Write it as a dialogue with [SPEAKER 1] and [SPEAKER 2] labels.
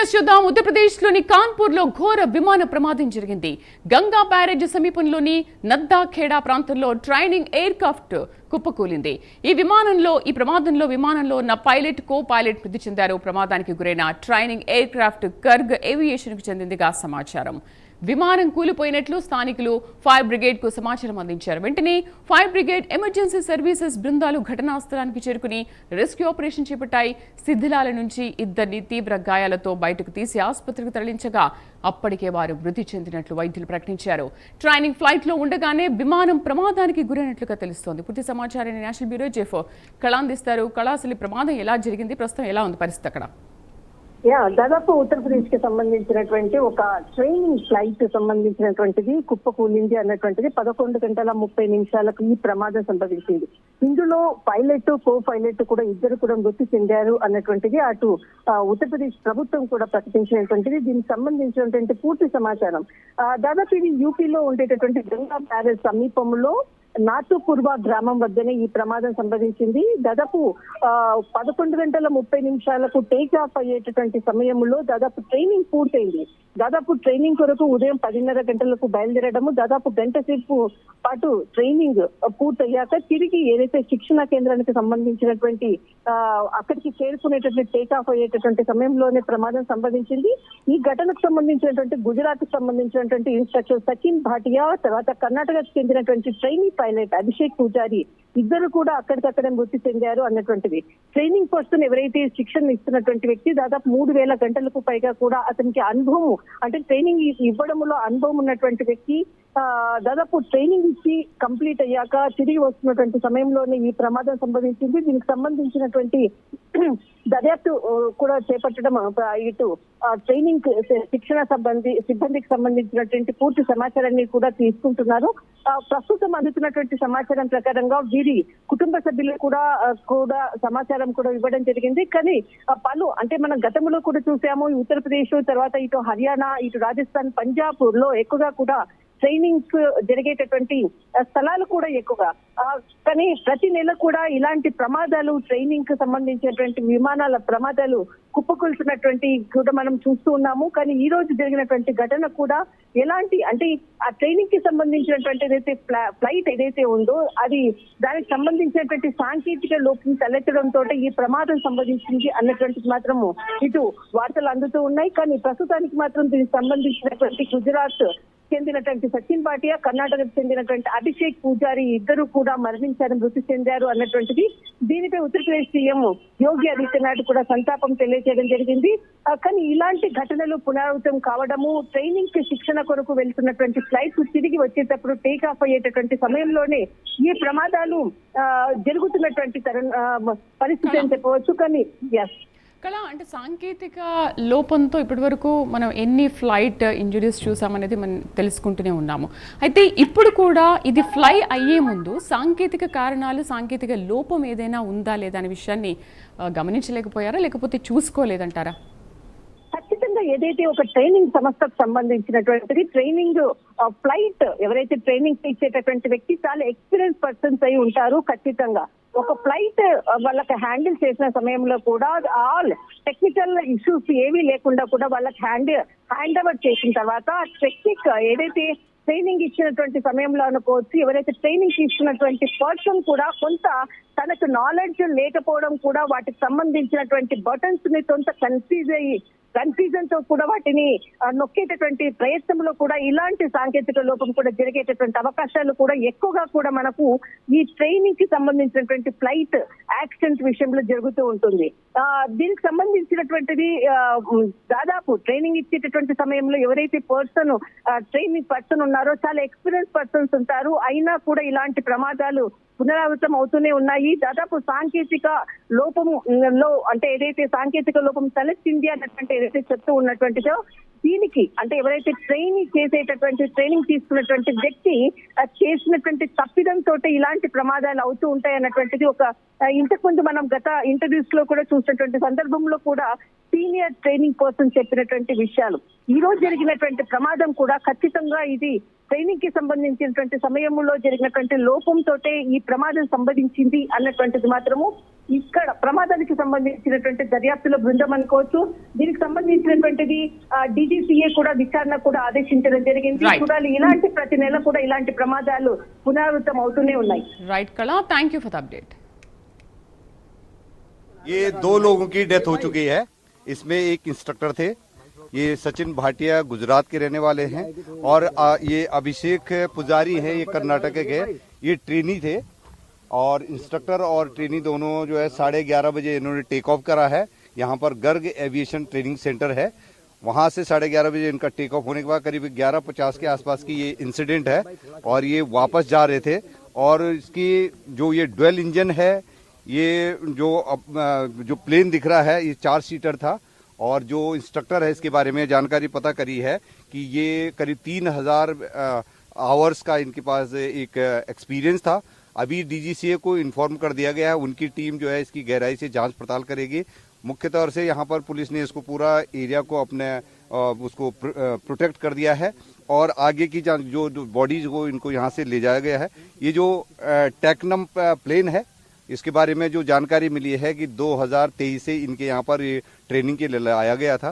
[SPEAKER 1] News చూద్దాం. ఉత్తరప్రదేశ్లోని కాన్పూర్లో ఘోర విమాన ప్రమాదం జరిగింది. గంగా బ్యారేజ్ సమీపంలోని నద్దాఖేడా ప్రాంతంలో ట్రైనింగ్ ఎయిర్ క్రాఫ్ట్ కుప్పకూలింది. ఈ ప్రమాదంలో విమానంలో ఉన్న పైలట్ కో పైలట్ మృతి చెందారు. ప్రమాదానికి గురైన ట్రైనింగ్ ఎయిర్ క్రాఫ్ట్ కర్గ్ ఏవియేషన్ కు చెందిందిగా సమాచారం. విమానం కూలిపోయినట్లు స్థానికులు ఫైర్ బ్రిగేడ్ కు సమాచారం అందించారు. వెంటనే ఫైర్ బ్రిగేడ్ ఎమర్జెన్సీ సర్వీసెస్ బృందాలు ఘటనా స్థలానికి చేరుకుని రెస్క్యూ ఆపరేషన్ చేపట్టాయి. శిథిలాల నుంచి ఇద్దరిని తీవ్ర గాయాలతో బయటకు తీసి ఆసుపత్రికి తరలించగా అప్పటికే వారు మృతి చెందినట్లు వైద్యులు ప్రకటించారు. ట్రైనింగ్ ఫ్లైట్ లో ఉండగానే విమానం ప్రమాదానికి గురైనట్లుగా తెలుస్తోంది. పూర్తి సమాచారాన్ని నేషనల్ బ్యూరో చీఫ్ కళ అందిస్తారు. కళ, అసలు ప్రమాదం ఎలా జరిగింది, ప్రస్తుతం ఎలా ఉంది పరిస్థితి అక్కడ?
[SPEAKER 2] దాదాపు ఉత్తరప్రదేశ్ కి సంబంధించినటువంటి ఒక ట్రైనింగ్ ఫ్లైట్ సంబంధించినటువంటిది కుప్పకూలింది అన్నటువంటిది 11:30 ఈ ప్రమాదం సంభవించింది. ఇందులో పైలట్ కో పైలట్ కూడా ఇద్దరు కూడా మృతి చెందారు అన్నటువంటిది అటు ఉత్తరప్రదేశ్ ప్రభుత్వం కూడా ప్రకటించినటువంటిది. దీనికి సంబంధించినటువంటి పూర్తి సమాచారం దాదాపు ఇది యూపీలో ఉండేటటువంటి గంగా బ్యారేజ్ సమీపంలో నాతుపూర్వా గ్రామం వద్దనే ఈ ప్రమాదం సంభవించింది. దాదాపు 11:30 టేక్ ఆఫ్ అయ్యేటటువంటి సమయంలో దాదాపు ట్రైనింగ్ పూర్తయింది. దాదాపు ట్రైనింగ్ కొరకు ఉదయం 10:30 గంటలకు బయలుదేరడము, దాదాపు గంట సేపు పాటు ట్రైనింగ్ పూర్తయ్యాక తిరిగి ఏదైతే శిక్షణ కేంద్రానికి సంబంధించినటువంటి అక్కడికి చేరుకునేటటువంటి టేక్ ఆఫ్ అయ్యేటటువంటి సమయంలోనే ప్రమాదం సంభవించింది. ఈ ఘటనకు సంబంధించినటువంటి గుజరాత్ కు సంబంధించినటువంటి ఇన్స్ట్రక్టర్ సచిన్ భాటియా, తర్వాత కర్ణాటకకు చెందినటువంటి ట్రైనింగ్ పైలట్ అభిషేక్ పూజారి ఇద్దరు కూడా అక్కడికక్కడే మృతి చెందారు అన్నటువంటిది. ట్రైనింగ్ పర్సన్ ఎవరైతే శిక్షణ ఇస్తున్నటువంటి వ్యక్తి దాదాపు 3,000 గంటలకు పైగా కూడా అతనికి అనుభవం, అంటే ట్రైనింగ్ ఇవ్వడంలో అనుభవం ఉన్నటువంటి వ్యక్తి దాదాపు ట్రైనింగ్ ఇచ్చి కంప్లీట్ అయ్యాక తిరిగి వస్తున్నటువంటి సమయంలోనే ఈ ప్రమాదం సంభవించింది. దీనికి సంబంధించినటువంటి దర్యాప్తు కూడా చేపట్టడం ఇటు ట్రైనింగ్ శిక్షణ సిబ్బందికి సంబంధించినటువంటి పూర్తి సమాచారాన్ని కూడా తీసుకుంటున్నారు. ప్రస్తుతం అందుతున్నటువంటి సమాచారం ప్రకారంగా వీరి కుటుంబ సభ్యులు కూడా సమాచారం కూడా ఇవ్వడం జరిగింది. కానీ అంటే మనం గతంలో కూడా చూసాము, ఉత్తరప్రదేశ్ తర్వాత ఇటు హర్యానా, ఇటు రాజస్థాన్, పంజాబ్ లో ఎక్కువగా కూడా ట్రైనింగ్స్ జరిగేటటువంటి స్థలాలు కూడా ఎక్కువగా. కానీ ప్రతి నెల కూడా ఇలాంటి ప్రమాదాలు, ట్రైనింగ్ కు సంబంధించినటువంటి విమానాల ప్రమాదాలు కుప్పకొల్చినటువంటి కూడా మనం చూస్తూ ఉన్నాము. కానీ ఈ రోజు జరిగినటువంటి ఘటన కూడా ఎలాంటి, అంటే ఆ ట్రైనింగ్ కి సంబంధించినటువంటి ఏదైతే ఫ్లైట్ ఏదైతే ఉందో అది దానికి సంబంధించినటువంటి సాంకేతిక లోపం తలెత్తడంతో ఈ ప్రమాదం సంభవించింది అన్నటువంటిది మాత్రము ఇటు వార్తలు అందుతూ ఉన్నాయి. కానీ ప్రస్తుతానికి మాత్రం దీనికి సంబంధించినటువంటి గుజరాత్ చెందినటువంటి సచిన్ భాటియా, కర్ణాటకకు చెందినటువంటి అభిషేక్ పూజారి ఇద్దరు కూడా మరణించారు, మృతి చెందారు అన్నటువంటిది. దీనిపై ఉత్తరప్రదేశ్ సీఎం యోగి ఆదిత్యనాథ్ కూడా సంతాపం తెలియజేయడం జరిగింది. కానీ ఇలాంటి ఘటనలు పునరావృతం కావడము, ట్రైనింగ్ కి శిక్షణ కొరకు వెళ్తున్నటువంటి ఫ్లైట్స్ తిరిగి వచ్చేటప్పుడు టేక్ ఆఫ్ అయ్యేటటువంటి సమయంలోనే ఈ ప్రమాదాలు జరుగుతున్నటువంటి పరిస్థితి అని చెప్పవచ్చు. కానీ
[SPEAKER 1] కళ, అంటే సాంకేతిక లోపంతో ఇప్పటి వరకు మనం ఎన్ని ఫ్లైట్ ఇంజురీస్ చూసామనేది మనం తెలుసుకుంటూనే ఉన్నాము. అయితే ఇప్పుడు కూడా ఇది ఫ్లై అయ్యే ముందు సాంకేతిక కారణాలు, సాంకేతిక లోపం ఏదైనా ఉందా లేదా అనే విషయాన్ని గమనించలేకపోయారా, లేకపోతే చూసుకోలేదంటారా?
[SPEAKER 2] ఖచ్చితంగా ఏదైతే ఒక ట్రైనింగ్ సంస్థకు సంబంధించినటువంటిది ట్రైనింగ్ ఫ్లైట్ ఎవరైతే ట్రైనింగ్ ఇచ్చేటటువంటి వ్యక్తి చాలా ఎక్స్పీరియన్స్ పర్సన్స్ అయి ఉంటారు. ఖచ్చితంగా ఒక ఫ్లైట్ వాళ్ళకి హ్యాండిల్ చేసిన సమయంలో కూడా ఆల్ టెక్నికల్ ఇష్యూస్ ఏమీ లేకుండా కూడా వాళ్ళకి హ్యాండ్ ఓవర్ చేసిన తర్వాత టెక్నిక్ ఏదైతే ట్రైనింగ్ ఇచ్చినటువంటి సమయంలో అనుకోవచ్చు, ఎవరైతే ట్రైనింగ్ తీసుకున్నటువంటి పర్సన్ కూడా కొంత తనకు నాలెడ్జ్ లేకపోవడం కూడా వాటికి సంబంధించినటువంటి బటన్స్ ని కొంత కన్ఫ్యూజన్ తో కూడా వాటిని నొక్కేటటువంటి ప్రయత్నంలో కూడా ఇలాంటి సాంకేతిక లోపం కూడా జరిగేటటువంటి అవకాశాలు కూడా ఎక్కువగా కూడా మనకు ఈ ట్రైనింగ్ కి సంబంధించినటువంటి ఫ్లైట్ యాక్సిడెంట్ విషయంలో జరుగుతూ ఉంటుంది. దీనికి సంబంధించినటువంటిది దాదాపు ట్రైనింగ్ ఇచ్చేటటువంటి సమయంలో ఎవరైతే ట్రైనింగ్ పర్సన్ ఉన్నారో చాలా ఎక్స్పీరియన్స్ పర్సన్స్ ఉంటారు. అయినా కూడా ఇలాంటి ప్రమాదాలు పునరావృతం అవుతూనే ఉన్నాయి. దాదాపు సాంకేతిక లోపంలో, అంటే ఏదైతే సాంకేతిక లోపం తలెత్తింది అన్నటువంటి ఏదైతే చెప్తూ ఉన్నటువంటిదో దీనికి, అంటే ఎవరైతే ట్రైనింగ్ తీసుకున్నటువంటి వ్యక్తి చేసినటువంటి తప్పిదంతో ఇలాంటి ప్రమాదాలు అవుతూ ఉంటాయి అన్నటువంటిది ఒక ఇంతకు ముందు మనం గత ఇంటర్వ్యూస్ లో కూడా చూసినటువంటి సందర్భంలో కూడా సీనియర్ ట్రైనింగ్ పర్సన్ చెప్పినటువంటి విషయాలు. ఈ రోజు జరిగినటువంటి ప్రమాదం కూడా ఖచ్చితంగా ఇది ట్రైనింగ్ కి సంబంధించినటువంటి సమయంలో జరిగినటువంటి లోపంతో ఈ ప్రమాదం సంభవించింది అన్నటువంటిది మాత్రము ఇక్కడ ప్రమాదానికి సంబంధించినటువంటి దర్యాప్తులో బృందం అనుకోవచ్చు. దీనికి సంబంధించినటువంటి DGCA కూడా విచారణ కూడా ఆదేశించడం జరిగింది.
[SPEAKER 1] Right.
[SPEAKER 2] చూడాలి, ఇలాంటి ప్రతి నెల కూడా ఇలాంటి ప్రమాదాలు పునరావృతం అవుతూనే ఉన్నాయి.
[SPEAKER 1] రైట్ కళ, thank you for the update.
[SPEAKER 3] ये 2 लोगों की डेथ हो चुकी है। इसमें एक इंस्ट्रक्टर थे, ये सचिन भाटिया गुजरात के रहने वाले हैं, और ये अभिषेक पुजारी हैं, ये कर्नाटक के, ये ट्रेनी थे। और इंस्ट्रक्टर और ट्रेनी दोनों जो है 11:30 बजे इन्होंने टेक ऑफ करा है। यहाँ पर गर्ग एविएशन ट्रेनिंग सेंटर है, वहां से 11:30 बजे इनका टेक ऑफ होने के बाद करीब 11:50 के आसपास की ये इंसिडेंट है, और ये वापस जा रहे थे। और इसकी जो ये ड्वेल इंजन है, ये जो प्लेन दिख रहा है, ये 4 सीटर था। और जो इंस्ट्रक्टर है, इसके बारे में जानकारी पता करी है कि ये करीब 3000 आवर्स का इनके पास एक एक्सपीरियंस था। अभी DGCA को इन्फॉर्म कर दिया गया है, उनकी टीम जो है इसकी गहराई से जांच पड़ताल करेगी। मुख्य तौर से यहाँ पर पुलिस ने इसको पूरा एरिया को अपने उसको प्रोटेक्ट कर दिया है, और आगे की जो बॉडीज को इनको यहाँ से ले जाया गया है। ये जो टेक्नम प्लेन है, इसके बारे में जो जानकारी मिली है कि 2023 से इनके यहाँ पर ट्रेनिंग के लिए लाया गया था।